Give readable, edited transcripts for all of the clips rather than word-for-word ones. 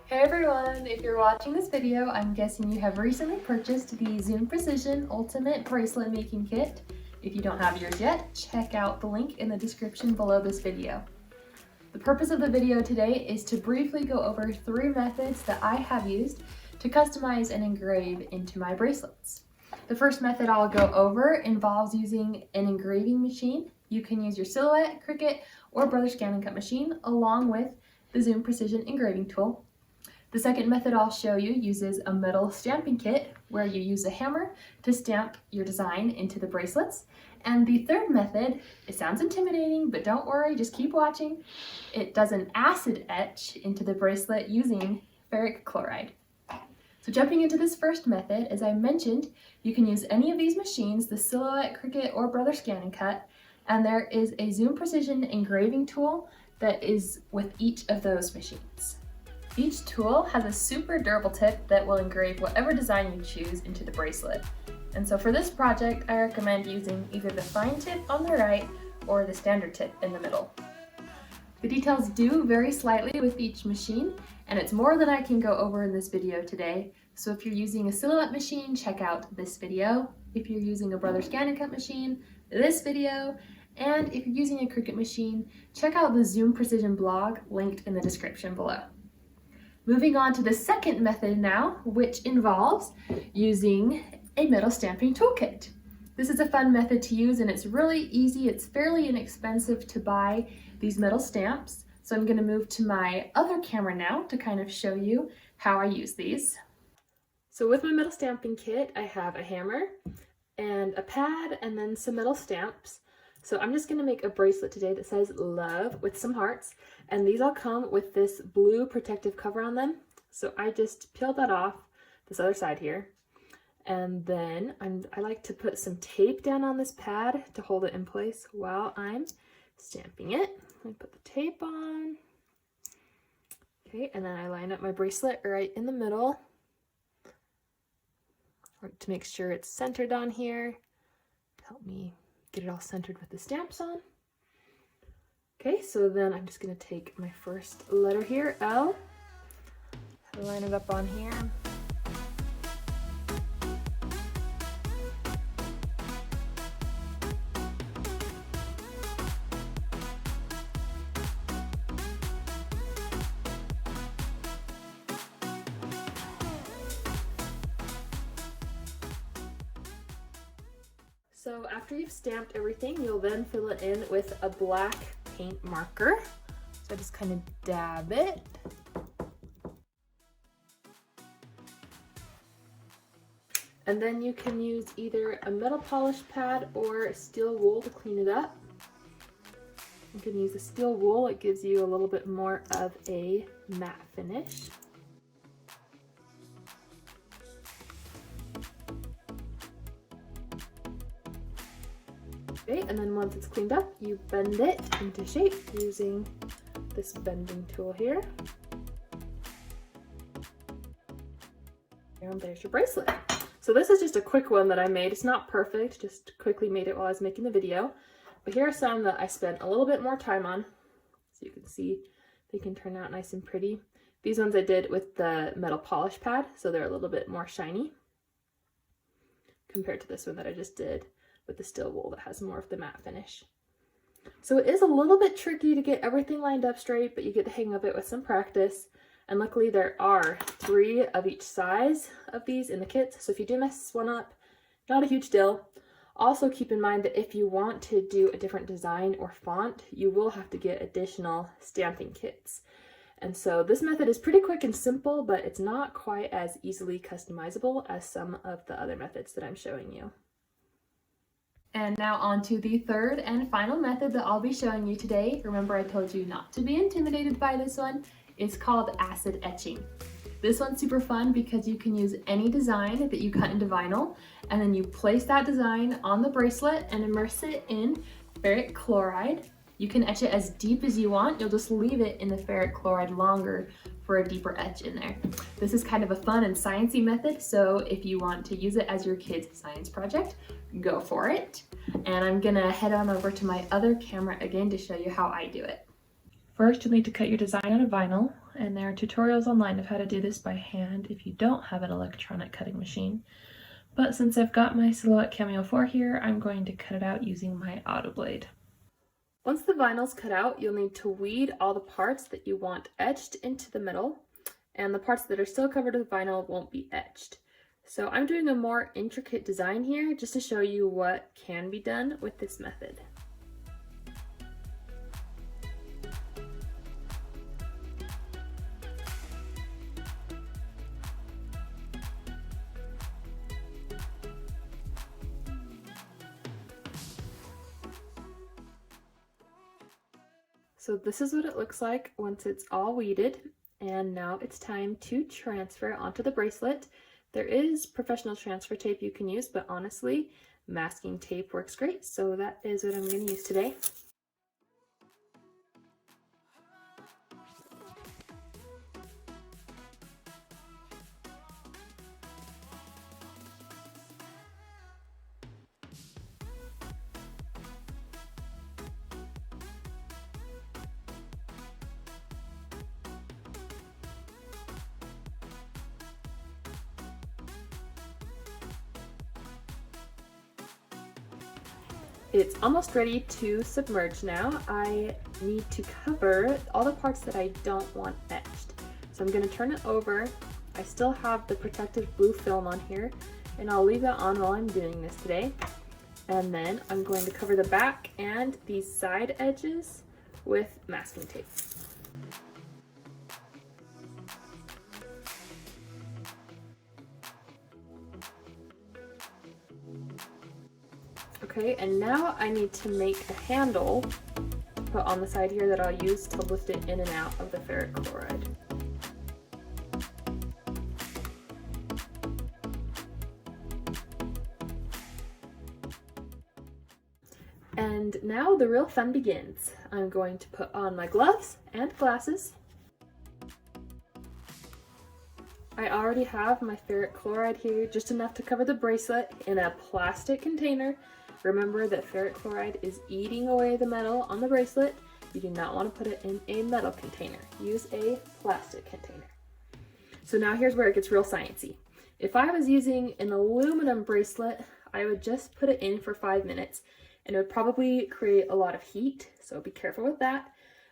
Hey everyone! If you're watching this video, I'm guessing you have recently purchased the Zoom Precision Ultimate Bracelet Making Kit. If you don't have yours yet, check out the link in the description below this video. The purpose of the video today is to briefly go over 3 methods that I have used to customize and engrave into my bracelets. The first method I'll go over involves using an engraving machine. You can use your Silhouette, Cricut, or Brother Scan & Cut machine along with the Zoom Precision engraving tool. The second method I'll show you uses a metal stamping kit where you use a hammer to stamp your design into the bracelets. And the third method, it sounds intimidating, but don't worry, just keep watching. It does an acid etch into the bracelet using Ferric Chloride. So jumping into this first method, as I mentioned, you can use any of these machines, the Silhouette, Cricut, or Brother Scan & Cut, and there is a Zoom Precision engraving tool that is with each of those machines. Each tool has a super durable tip that will engrave whatever design you choose into the bracelet. And so for this project, I recommend using either the fine tip on the right or the standard tip in the middle. The details do vary slightly with each machine, and it's more than I can go over in this video today. So if you're using a Silhouette machine, check out this video. If you're using a Brother Scan & Cut machine, this video. And if you're using a Cricut machine, check out the Zoom Precision blog linked in the description below. Moving on to the second method now, which involves using a metal stamping toolkit. This is a fun method to use and it's really easy. It's fairly inexpensive to buy these metal stamps. So I'm going to move to my other camera now to kind of show you how I use these. So with my metal stamping kit, I have a hammer and a pad and then some metal stamps. So I'm just going to make a bracelet today that says love with some hearts, and these all come with this blue protective cover on them. So I just peeled that off this other side here, and then I like to put some tape down on this pad to hold it in place while I'm stamping it. I put the tape on. Okay, and then I line up my bracelet right in the middle to make sure it's centered on here. Help me get it all centered with the stamps on. Okay, so then I'm just going to take my first letter here, L, line it up on here. So after you've stamped everything, you'll then fill it in with a black paint marker. So I just kind of dab it. And then you can use either a metal polish pad or steel wool to clean it up. You can use the steel wool, it gives you a little bit more of a matte finish. Okay, and then once it's cleaned up, you bend it into shape using this bending tool here. And there's your bracelet. So this is just a quick one that I made. It's not perfect, just quickly made it while I was making the video. But here are some that I spent a little bit more time on. So you can see they can turn out nice and pretty. These ones I did with the metal polish pad, so they're a little bit more shiny compared to this one that I just did with the steel wool that has more of the matte finish. So it is a little bit tricky to get everything lined up straight, but you get the hang of it with some practice. And luckily there are 3 of each size of these in the kit, so if you do mess one up, not a huge deal. Also keep in mind that if you want to do a different design or font, you will have to get additional stamping kits. And so this method is pretty quick and simple, but it's not quite as easily customizable as some of the other methods that I'm showing you. And now on to the third and final method that I'll be showing you today. Remember I told you not to be intimidated by this one. It's called acid etching. This one's super fun because you can use any design that you cut into vinyl, and then you place that design on the bracelet and immerse it in ferric chloride. You can etch it as deep as you want. You'll just leave it in the ferric chloride longer for a deeper etch in there. This is kind of a fun and sciencey method, so if you want to use it as your kid's science project, go for it. And I'm gonna head on over to my other camera again to show you how I do it. First, you'll need to cut your design out of vinyl, and there are tutorials online of how to do this by hand if you don't have an electronic cutting machine. But since I've got my Silhouette Cameo 4 here, I'm going to cut it out using my auto blade. Once the vinyl's cut out, you'll need to weed all the parts that you want etched into the middle, and the parts that are still covered with vinyl won't be etched. So I'm doing a more intricate design here just to show you what can be done with this method. So this is what it looks like once it's all weeded, and now it's time to transfer onto the bracelet. There is professional transfer tape you can use, but honestly, masking tape works great, so that is what I'm going to use today. It's almost ready to submerge now. I need to cover all the parts that I don't want etched. So I'm going to turn it over. I still have the protective blue film on here, and I'll leave that on while I'm doing this today. And then I'm going to cover the back and these side edges with masking tape. Okay, and now I need to make a handle put on the side here that I'll use to lift it in and out of the ferric chloride. And now the real fun begins. I'm going to put on my gloves and glasses. I already have my ferric chloride here, just enough to cover the bracelet in a plastic container. Remember that ferric chloride is eating away the metal on the bracelet. You do not want to put it in a metal container. Use a plastic container. So now here's where it gets real sciencey. If I was using an aluminum bracelet, I would just put it in for 5 minutes, and it would probably create a lot of heat, so be careful with that.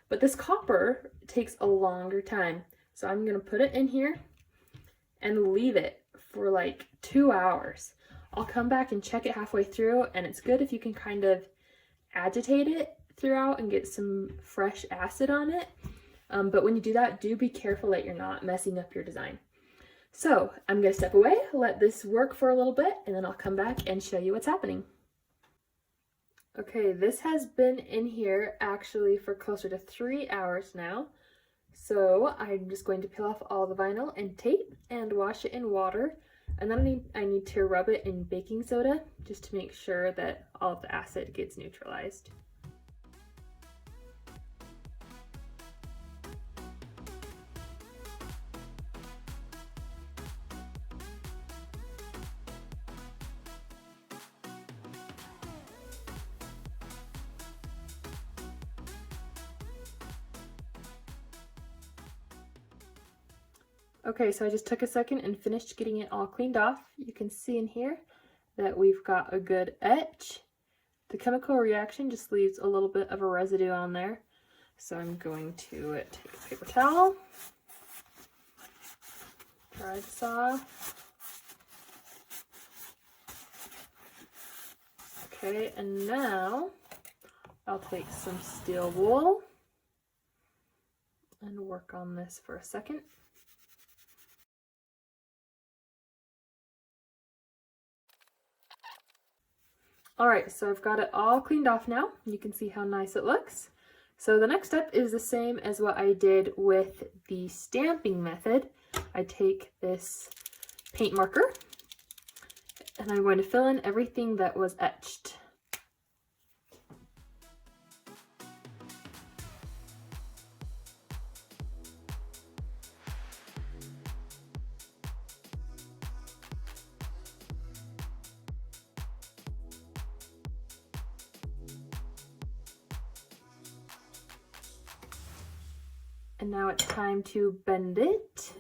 But this copper takes a longer time. So I'm going to put it in here and leave it for like 2 hours. I'll come back and check it halfway through, and it's good if you can kind of agitate it throughout and get some fresh acid on it. But when you do that, do be careful that you're not messing up your design. So I'm going to step away, let this work for a little bit, and then I'll come back and show you what's happening. Okay, this has been in here actually for closer to 3 hours now. So I'm just going to peel off all the vinyl and tape and wash it in water. And then I need to rub it in baking soda just to make sure that all of the acid gets neutralized. Okay, so I just took a second and finished getting it all cleaned off. You can see in here that we've got a good etch. The chemical reaction just leaves a little bit of a residue on there. So I'm going to take a paper towel, dry this off. Okay, and now I'll take some steel wool and work on this for a second. Alright, so I've got it all cleaned off now. You can see how nice it looks. So the next step is the same as what I did with the stamping method. I take this paint marker and I'm going to fill in everything that was etched. And now it's time to bend it.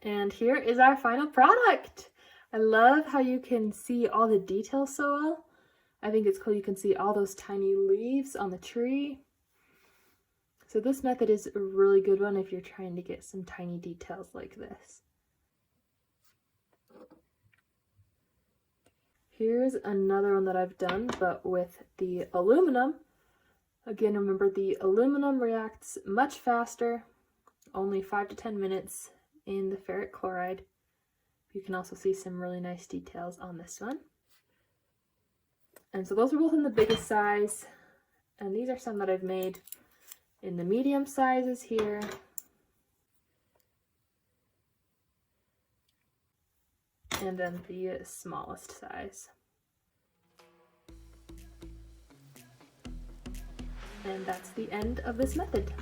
And here is our final product. I love how you can see all the details so well. I think it's cool you can see all those tiny leaves on the tree. So this method is a really good one if you're trying to get some tiny details like this. Here's another one that I've done, but with the aluminum. Again, remember the aluminum reacts much faster, only 5 to 10 minutes in the ferric chloride. You can also see some really nice details on this one. And so those are both in the biggest size, and these are some that I've made in the medium sizes here. And then the smallest size. And that's the end of this method.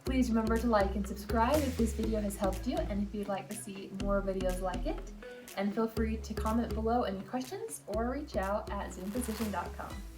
Please remember to like and subscribe if this video has helped you and if you'd like to see more videos like it. And feel free to comment below any questions or reach out at zoomprecision.com.